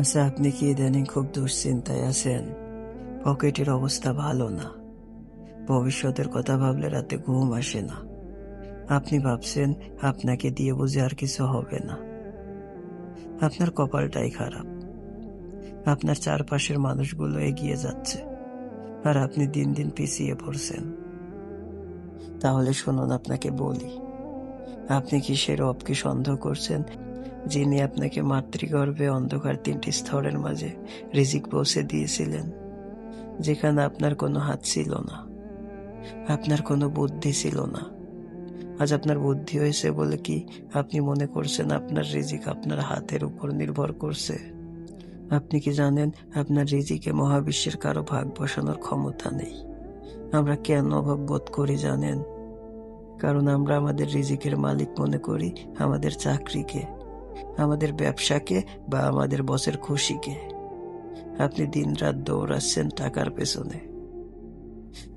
আচ্ছা, আপনি কি ইদানিং খুব দুশ্চিন্তায় আছেন? পকেটের অবস্থা ভালো না। ভবিষ্যতের কথা ভাবলে রাতে ঘুম আসে না। আপনি ভাবছেন আপনাকে দিয়ে বুঝে আর কিছু হবে না। আপনার কপালটাই খারাপ। আপনার চারপাশের মানুষগুলো এগিয়ে যাচ্ছে আর আপনি দিন দিন পিছিয়ে পড়ছেন। তাহলে শুনুন, আপনাকে বলি, আপনি কি সে রবকে সন্দেহ করছেন যিনি আপনাকে মাতৃগর্ভে অন্ধকার 3টি স্তরের মাঝে রিজিক পৌঁছে দিয়েছিলেন, যেখানে আপনার কোনো হাত ছিল না, আপনার কোনো বুদ্ধি ছিল না? আজ আপনার বুদ্ধি হয়েছে বলে কি আপনি মনে করছেন আপনার রিজিক আপনার হাতের উপর নির্ভর করছে? আপনি কি জানেন আপনার রিজিকে মহাবিশ্বের কারো ভাগ বসানোর ক্ষমতা নেই? আমরা কেন অভাব বোধ করি জানেন? কারণ আমরা আমাদের রিজিকের মালিক মনে করি আমাদের চাকরিকে, আমাদের ব্যবসাকে বা আমাদের বসের খুশিকে। আপনি দিনরাত দৌড়াচ্ছেন টাকার পেছনে,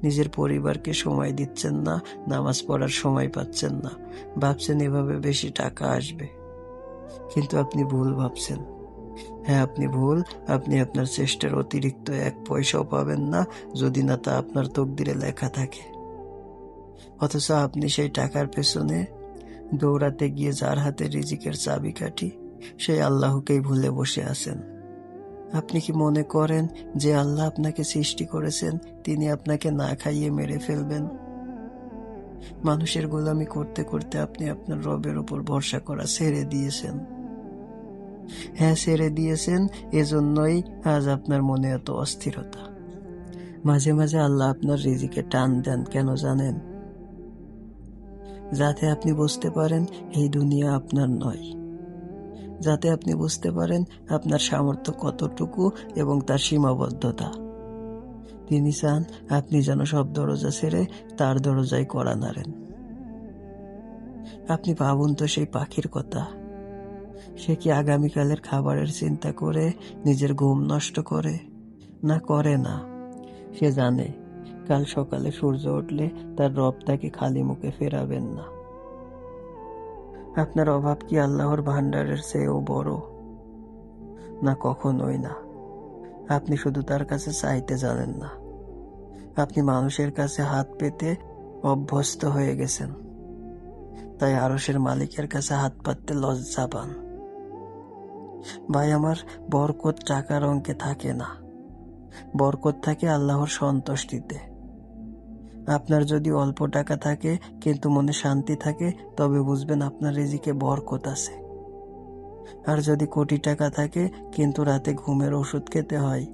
নিজের পরিবারকে সময় দিচ্ছেন না, নামাজ পড়ার সময় পাচ্ছেন না, ভাবছেন এভাবে বেশি টাকা আসবে। কিন্তু আপনি ভুল ভাবছেন। হ্যাঁ, আপনি ভুল। আপনি আপনার চেষ্টার অতিরিক্ত 1 পয়সাও পাবেন না, যদি না তা আপনার তকদিরে লেখা থাকে। অথচ আপনি সেই টাকার পেছনে দৌড়াতে গিয়ে যার হাতে রিজিকের চাবিকাঠি, সেই আল্লাহকেই ভুলে বসে আছেন। আপনি কি মনে করেন যে আল্লাহ আপনাকে সৃষ্টি করেছেন তিনি আপনাকে না খাইয়ে মেরে ফেলবেন? মানুষের গোলামি করতে করতে আপনি আপনার রবের উপর ভরসা করা ছেড়ে দিয়েছেন। হ্যাঁ, ছেড়ে দিয়েছেন। এজন্যই আজ আপনার মনে এত অস্থিরতা। মাঝে মাঝে আল্লাহ আপনার রিজিকে টান দেন কেন জানেন? যাতে আপনি বুঝতে পারেন এই দুনিয়া আপনার নয়, যাতে আপনি বুঝতে পারেন আপনার সামর্থ্য কতটুকু এবং তার সীমাবদ্ধতা। তিনি চান আপনি যেন সব দরজা ছেড়ে তার দরজায় কড়া নাড়েন। আপনি ভাবুন তো সেই পাখির কথা। সে কি আগামীকালের খাবারের চিন্তা করে নিজের ঘুম নষ্ট করে? না, করে না। সে জানে কাল সকালে সূর্য উঠলে তার রব তাকে খালি মুখে ফেরাবেন না। আপনার অভাব কি আল্লাহর ভান্ডারের চেয়েও বড়? না, কখনোই না। আপনি শুধু তার কাছে চাইতে জানেন না। আপনি মানুষের কাছে হাত পেতে অভ্যস্ত হয়ে গেছেন, তাই আরশের মালিকের কাছে হাত পাততে লজ্জা পান। ভাই আমার, বরকত টাকার অঙ্কে থাকে না, বরকত থাকে আল্লাহর সন্তুষ্টিতে। আপনার যদি অল্প টাকা থাকে কিন্তু মনে শান্তি থাকে, তবে বুঝবেন আপনার রিজিকে বরকত আছে। আর যদি কোটি টাকা থাকে কিন্তু রাতে ঘুমের ওষুধ খেতে হয়,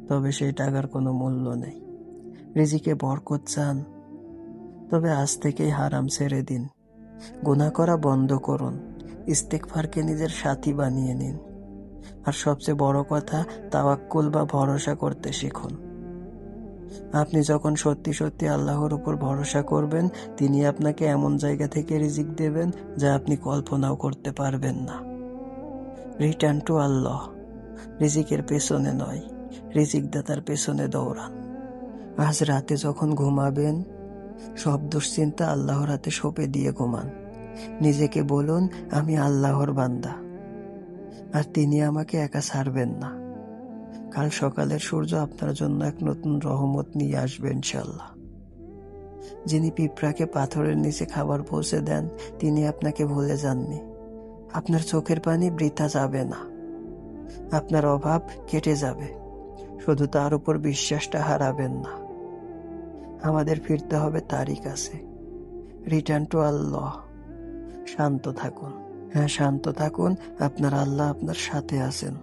তবে সেই টাকার কোনো মূল্য নেই। রিজিকে বরকত চান? তবে আজ থেকেই হারাম ছেড়ে দিন, গুনাহ করা বন্ধ করুন, ইস্তেগফারকে নিজের সাথী বানিয়ে নিন। আর সবচেয়ে বড় কথা, তাওয়াক্কুল বা ভরসা করতে শিখুন। আপনি যখন সত্যি সত্যি আল্লাহর উপর ভরসা করবেন, তিনি আপনাকে এমন জায়গা থেকে রিজিক দেবেন যা আপনি কল্পনাও করতে পারবেন না। রিটার্ন টু আল্লাহ। রিজিকের পেছনে নয়, রিজিক দাতার পেছনে দৌড়ান। আজ রাতে যখন ঘুমাবেন, সব দুশ্চিন্তা আল্লাহর হাতে সঁপে দিয়ে ঘুমান। নিজেকে বলুন, আমি আল্লাহর বান্দা, আর তিনি আমাকে একা ছাড়বেন না। কাল সকালের সূর্য আপনার জন্য এক নতুন রহমত নিয়ে আসবে ইনশাল্লাহ। যিনি পিঁপড়াকে পাথরের নিচে খাবার পৌঁছে দেন, তিনি আপনাকে ভুলে যাননি। আপনার চোখের পানি বৃথা যাবে না, আপনার অভাব কেটে যাবে। শুধু তার উপর বিশ্বাসটা হারাবেন না। আমাদের ফিরতে হবে তারই কাছে। রিটার্ন টু আল্লাহ। শান্ত থাকুন। হ্যাঁ, শান্ত থাকুন। আপনার আল্লাহ আপনার সাথে আছেন।